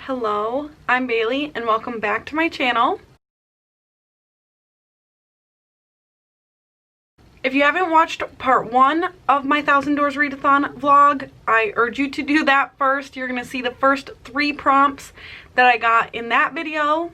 Hello, I'm Bailey and welcome back to my channel. If you haven't watched part 1 of my 1000 Doors Readathon vlog, I urge you to do that first. You're going to see the first 3 prompts that I got in that video.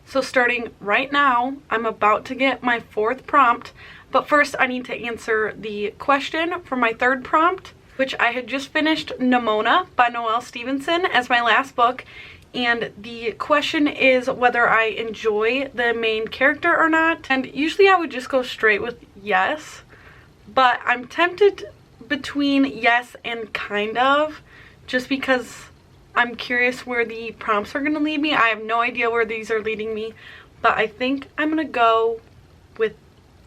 So starting right now, I'm about to get my 4th prompt. But first I need to answer the question for my 3rd prompt, which I had just finished Nimona by Noelle Stevenson as my last book. And the question is whether I enjoy the main character or not. And usually I would just go straight with yes, but I'm tempted between yes and kind of, just because I'm curious where the prompts are going to lead me. I have no idea where these are leading me, but I think I'm going to go with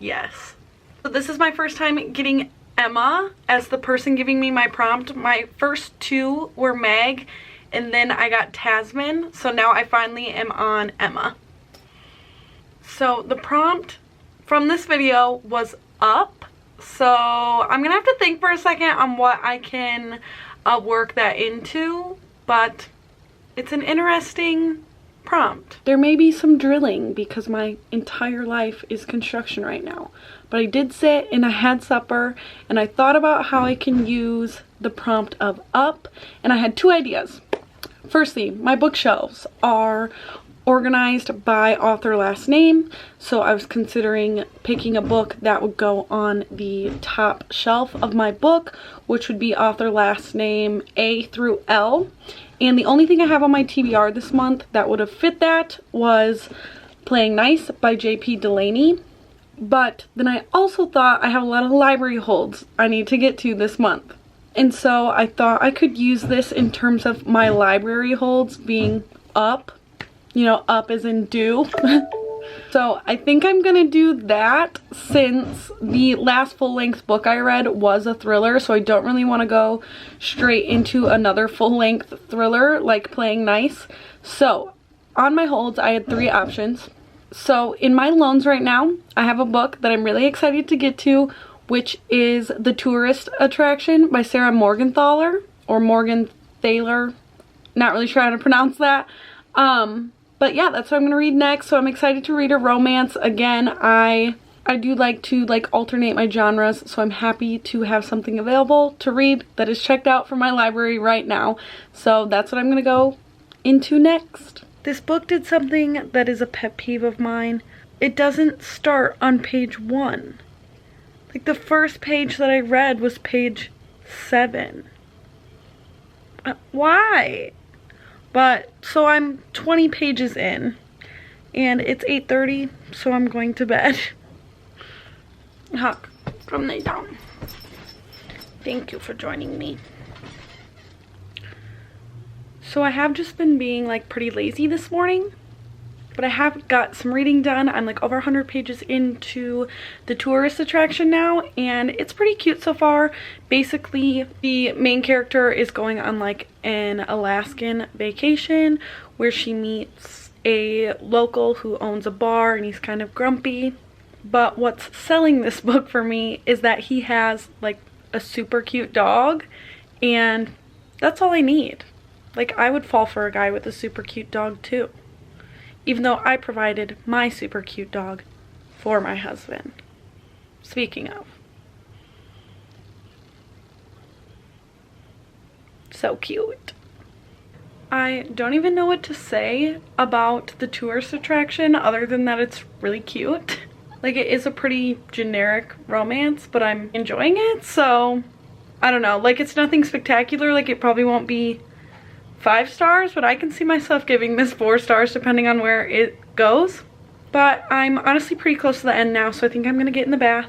yes. So this is my first time getting Emma as the person giving me my prompt. My first 2 were Meg, and then I got Tasman, so now I finally am on Emma. So the prompt from this video was up, so I'm gonna have to think for a second on what I can work that into, but it's an interesting prompt. There may be some drilling because my entire life is construction right now, but I did sit and I had supper and I thought about how I can use the prompt of up, and I had 2 ideas. Firstly, my bookshelves are organized by author last name, so I was considering picking a book that would go on the top shelf of my book, which would be author last name A through L. And the only thing I have on my TBR this month that would have fit that was Playing Nice by J.P. Delaney. But then I also thought I have a lot of library holds I need to get to this month. And so I thought I could use this in terms of my library holds being up. You know, up as in do. So I think I'm gonna do that, since the last full-length book I read was a thriller, so I don't really want to go straight into another full-length thriller like Playing Nice. So on my holds I had 3 options. So in my loans right now I have a book that I'm really excited to get to, which is The Tourist Attraction by Sarah Morgenthaler, or Morgenthaler, not really sure how to pronounce that. But yeah, that's what I'm gonna read next. So I'm excited to read a romance. Again, I do like to alternate my genres, so I'm happy to have something available to read that is checked out from my library right now. So that's what I'm gonna go into next. This book did something that is a pet peeve of mine. It doesn't start on page 1. Like, the first page that I read was page 7. Why? But, so I'm 20 pages in, and it's 8:30, so I'm going to bed. Huck, from lay down. Thank you for joining me. So I have just been being pretty lazy this morning, but I have got some reading done. I'm over 100 pages into The Tourist Attraction now, and it's pretty cute so far. Basically, the main character is going on an Alaskan vacation where she meets a local who owns a bar, and he's kind of grumpy. But what's selling this book for me is that he has a super cute dog, and that's all I need. I would fall for a guy with a super cute dog too. Even though I provided my super cute dog for my husband. Speaking of. So cute. I don't even know what to say about The Tourist Attraction other than that it's really cute. It is a pretty generic romance, but I'm enjoying it, so I don't know. It's nothing spectacular. It probably won't be 5 stars, but I can see myself giving this 4 stars depending on where it goes. But I'm honestly pretty close to the end now, so I think I'm gonna get in the bath,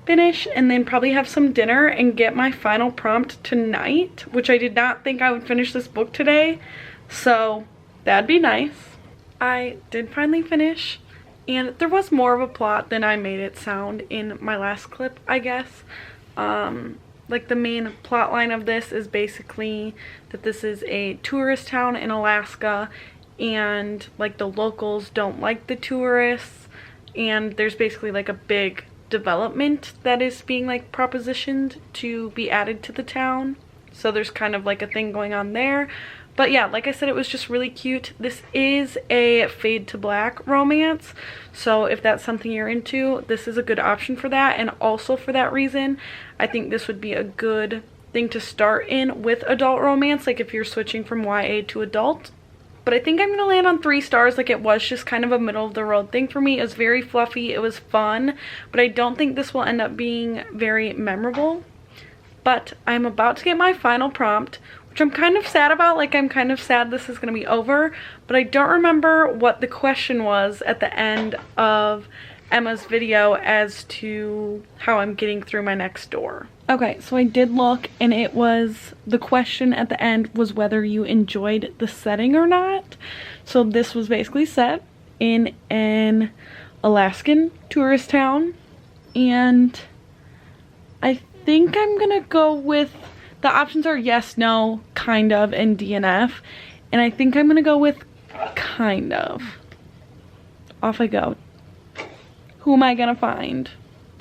finish, and then probably have some dinner and get my final prompt tonight, which I did not think I would finish this book today, so that'd be nice. I did finally finish, and there was more of a plot than I made it sound in my last clip, I guess. The main plot line of this is basically that this is a tourist town in Alaska, and the locals don't like the tourists, and there's basically a big development that is being propositioned to be added to the town. So there's kind of a thing going on there. But yeah, like I said, it was just really cute. This is a fade to black romance, so if that's something you're into, this is a good option for that. And also for that reason, I think this would be a good thing to start in with adult romance, like if you're switching from YA to adult. But I think I'm gonna land on 3 stars. Like, it was just kind of a middle of the road thing for me. It was very fluffy, it was fun, but I don't think this will end up being very memorable. But I'm about to get my final prompt, which I'm kind of sad about. Like, I'm kind of sad this is gonna be over, but I don't remember what the question was at the end of Emma's video as to how I'm getting through my next door. Okay, so I did look, and it was, the question at the end was whether you enjoyed the setting or not. So this was basically set in an Alaskan tourist town, and I think I'm gonna go with, the options are yes, no, kind of, and DNF, and I think I'm gonna go with kind of. Off I go. Who am I gonna find?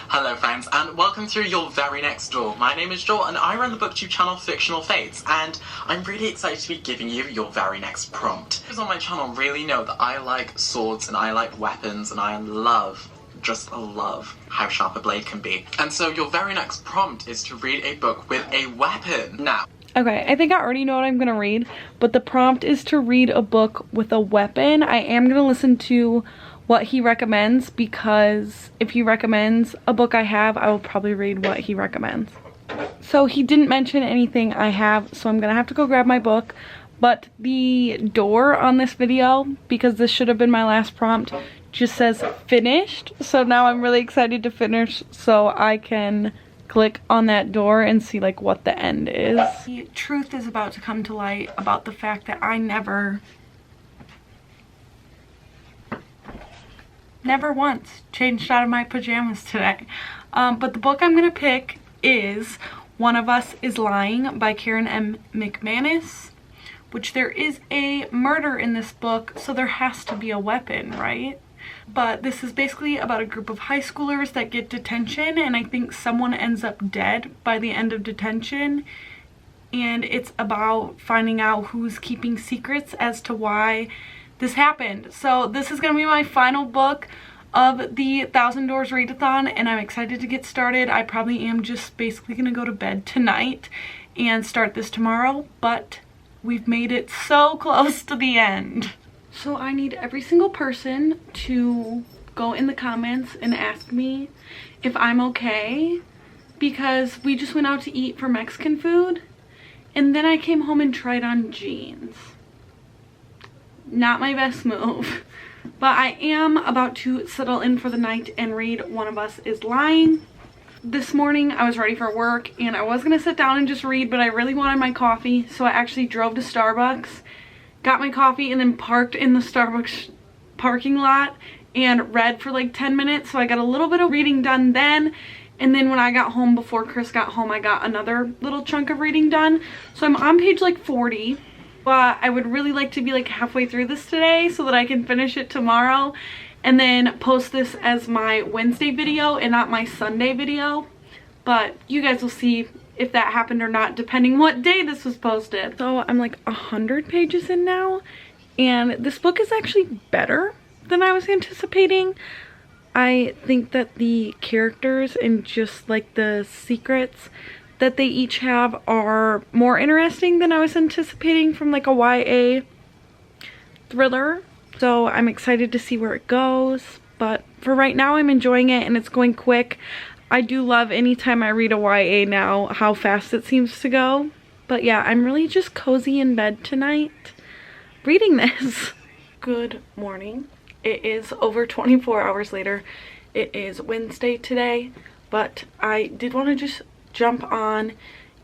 Hello friends, and welcome to your very next door. My name is Joel, and I run the booktube channel Fictional Fates, and I'm really excited to be giving you your very next prompt. Those on my channel really know that I like swords and I like weapons, and I love, just love, how sharp a blade can be. And so your very next prompt is to read a book with a weapon. Now, okay, I think I already know what I'm gonna read, but the prompt is to read a book with a weapon. I am gonna listen to what he recommends, because if he recommends a book I have, I will probably read what he recommends. So he didn't mention anything I have, so I'm gonna have to go grab my book. But the door on this video, because this should have been my last prompt, just says finished. So now I'm really excited to finish so I can click on that door and see like what the end is. The truth is about to come to light about the fact that I never once changed out of my pajamas today. But the book I'm gonna pick is One of Us is Lying by Karen M. McManus, which there is a murder in this book, so there has to be a weapon, right? But this is basically about a group of high schoolers that get detention, and I think someone ends up dead by the end of detention. And it's about finding out who's keeping secrets as to why this happened. So this is gonna be my final book of the 1,000 Doors Readathon, and I'm excited to get started. I probably am just basically gonna go to bed tonight and start this tomorrow, but we've made it so close to the end. So I need every single person to go in the comments and ask me if I'm okay, because we just went out to eat for Mexican food, and then I came home and tried on jeans. Not my best move, but I am about to settle in for the night and read One of Us is Lying. This morning I was ready for work and I was gonna sit down and just read, but I really wanted my coffee, so I actually drove to Starbucks, got my coffee, and then parked in the Starbucks parking lot and read for like 10 minutes. So I got a little bit of reading done then, and then when I got home, before Chris got home, I got another little chunk of reading done. So I'm on page like 40. But I would really like to be like halfway through this today so that I can finish it tomorrow and then post this as my Wednesday video and not my Sunday video. But you guys will see if that happened or not, depending what day this was posted. So I'm like 100 pages in now, and this book is actually better than I was anticipating. I think that the characters and just like the secrets that they each have are more interesting than I was anticipating from like a YA thriller. So I'm excited to see where it goes, but for right now I'm enjoying it and it's going quick. I do love anytime I read a YA now how fast it seems to go. But yeah, I'm really just cozy in bed tonight reading this. Good morning. It is over 24 hours later. It is Wednesday today, but I did want to just jump on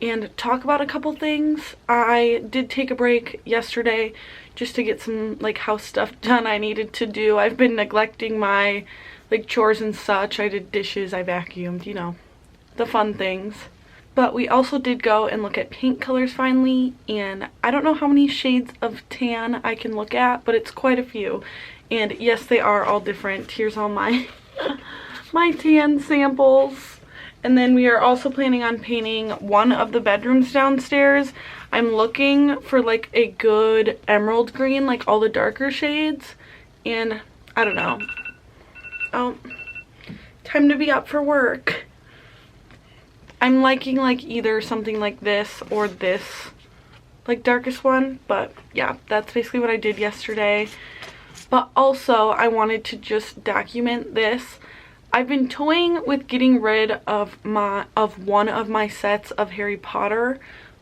and talk about a couple things. I did take a break yesterday just to get some like house stuff done I needed to do. I've been neglecting my like chores and such. I did dishes, I vacuumed, you know, the fun things. But we also did go and look at paint colors finally, and I don't know how many shades of tan I can look at, but it's quite a few. And yes, they are all different. Here's all my my tan samples. And then we are also planning on painting one of the bedrooms downstairs. I'm looking for like a good emerald green, like all the darker shades, and I don't know. Oh, time to be up for work. I'm liking like either something like this or this like darkest one, but yeah, that's basically what I did yesterday. But also I wanted to just document this. I've been toying with getting rid of one of my sets of Harry Potter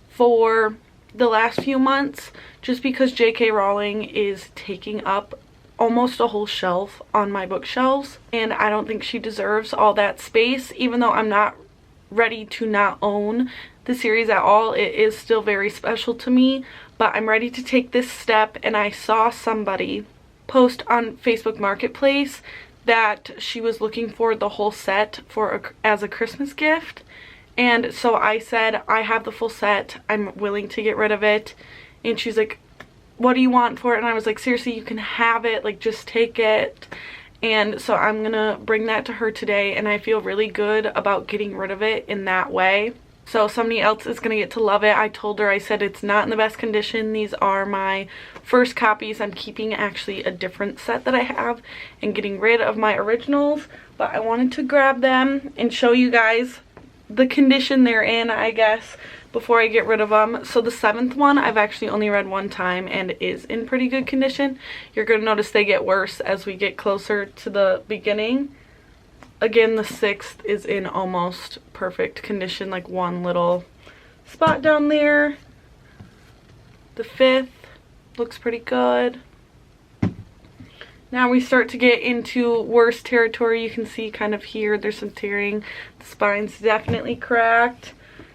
for the last few months, just because J.K. Rowling is taking up almost a whole shelf on my bookshelves, and I don't think she deserves all that space. Even though I'm not ready to not own the series at all, it is still very special to me, but I'm ready to take this step. And I saw somebody post on Facebook Marketplace that she was looking for the whole set as a Christmas gift, and so I said, I have the full set, I'm willing to get rid of it. And she's like, what do you want for it? And I was like, seriously, you can have it, like just take it. And so I'm gonna bring that to her today, and I feel really good about getting rid of it in that way. So somebody else is gonna get to love it. I told her, I said it's not in the best condition. These are my first copies. I'm keeping actually a different set that I have and getting rid of my originals, but I wanted to grab them and show you guys the condition they're in, I guess, before I get rid of them. So the 7th one I've actually only read one time and is in pretty good condition. You're gonna notice they get worse as we get closer to the beginning. Again, the 6th is in almost perfect condition, like one little spot down there. The 5th looks pretty good. Now we start to get into worse territory. You can see kind of here there's some tearing. The spine's definitely cracked.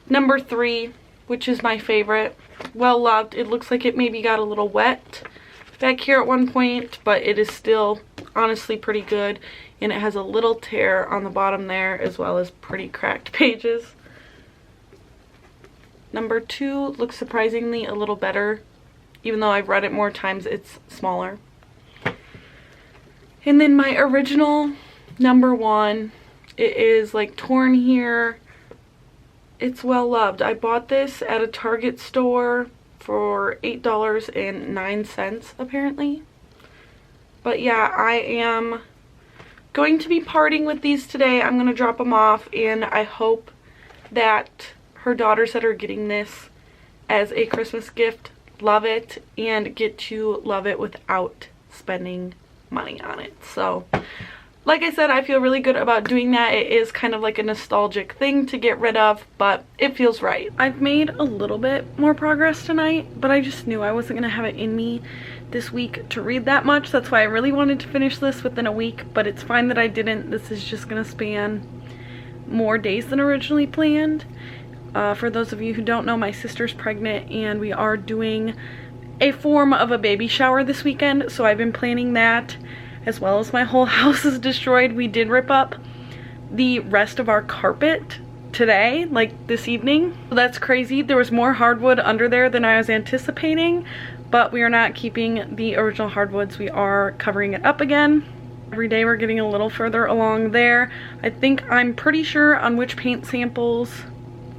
Number 3, which is my favorite, well loved. It looks like it maybe got a little wet back here at one point, but it is still honestly pretty good. And it has a little tear on the bottom there, as well as pretty cracked pages. Number 2 looks surprisingly a little better. Even though I've read it more times, it's smaller. And then my original number 1, it is like torn here. It's well loved. I bought this at a Target store for $8.09 apparently. But yeah, I am going to be parting with these today. I'm going to drop them off, and I hope that her daughters that are getting this as a Christmas gift love it and get to love it without spending money on it. So like I said, I feel really good about doing that. It is kind of like a nostalgic thing to get rid of, but it feels right. I've made a little bit more progress tonight, but I just knew I wasn't gonna have it in me this week to read that much. That's why I really wanted to finish this within a week, but it's fine that I didn't. This is just gonna span more days than originally planned. For those of you who don't know, my sister's pregnant and we are doing a form of a baby shower this weekend, so I've been planning that, as well as my whole house is destroyed. We did rip up the rest of our carpet today, like this evening. So that's crazy. There was more hardwood under there than I was anticipating, but we are not keeping the original hardwoods. We are covering it up again. Every day we're getting a little further along there. I'm pretty sure on which paint samples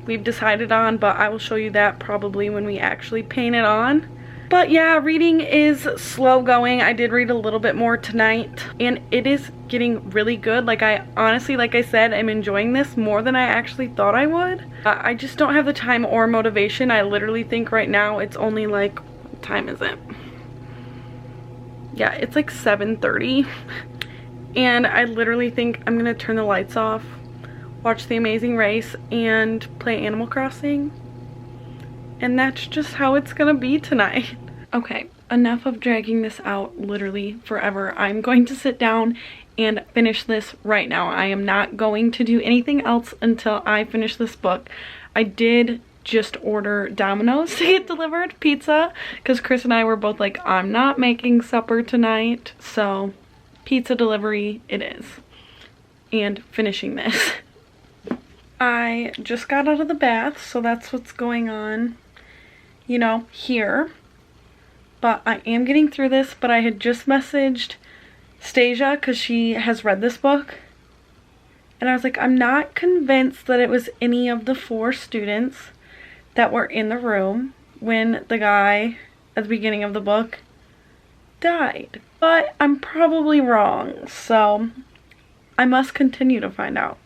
we've decided on, but I will show you that probably when we actually paint it on. But yeah, reading is slow going. I did read a little bit more tonight, and it is getting really good. Like, I honestly, like I said, I'm enjoying this more than I actually thought I would. I just don't have the time or motivation. I literally think right now it's only like, what time is it? Yeah, it's like 7:30. And I literally think I'm gonna turn the lights off, watch The Amazing Race, and play Animal Crossing. And that's just how it's gonna be tonight. Okay, enough of dragging this out literally forever. I'm going to sit down and finish this right now. I am not going to do anything else until I finish this book. I did just order Domino's to get delivered, pizza, because Chris and I were both like, I'm not making supper tonight. So pizza delivery it is. And finishing this. I just got out of the bath, so that's what's going on, you know, here. But I am getting through this, but I had just messaged Stasia because she has read this book. And I was like, I'm not convinced that it was any of the 4 students that were in the room. when the guy at the beginning of the book died. But I'm probably wrong, so I must continue to find out.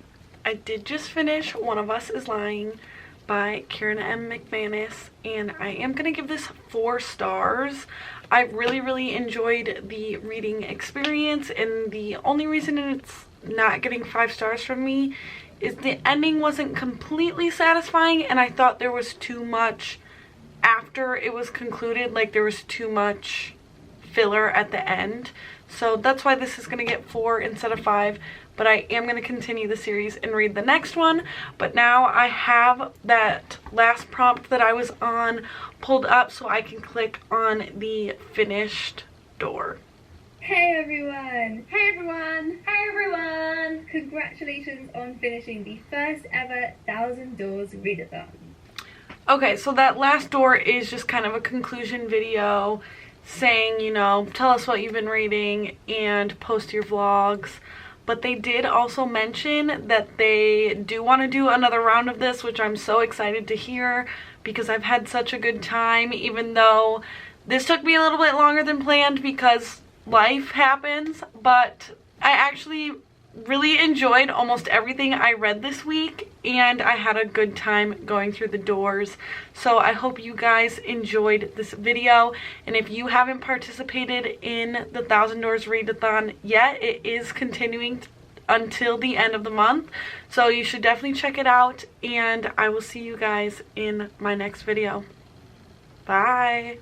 I did just finish One of Us is Lying by Karen M. McManus, and I am going to give this 4 stars. I really enjoyed the reading experience, and the only reason it's not getting 5 stars from me is the ending wasn't completely satisfying, and I thought there was too much after it was concluded, like there was too much filler at the end. So that's why this is going to get 4 instead of 5, but I am going to continue the series and read the next one. But now I have that last prompt that I was on pulled up so I can click on the finished door. Hey everyone! Hey everyone! Hey everyone! Congratulations on finishing the first ever 1000 Doors Readathon. Okay, so that last door is just kind of a conclusion video saying, you know, tell us what you've been reading and post your vlogs. But they did also mention that they do want to do another round of this, which I'm so excited to hear because I've had such a good time, even though this took me a little bit longer than planned because life happens. But I actually really enjoyed almost everything I read this week, and I had a good time going through the doors. So I hope you guys enjoyed this video, and if you haven't participated in the 1000 Doors Readathon yet, it is continuing until the end of the month, so you should definitely check it out, and I will see you guys in my next video. Bye.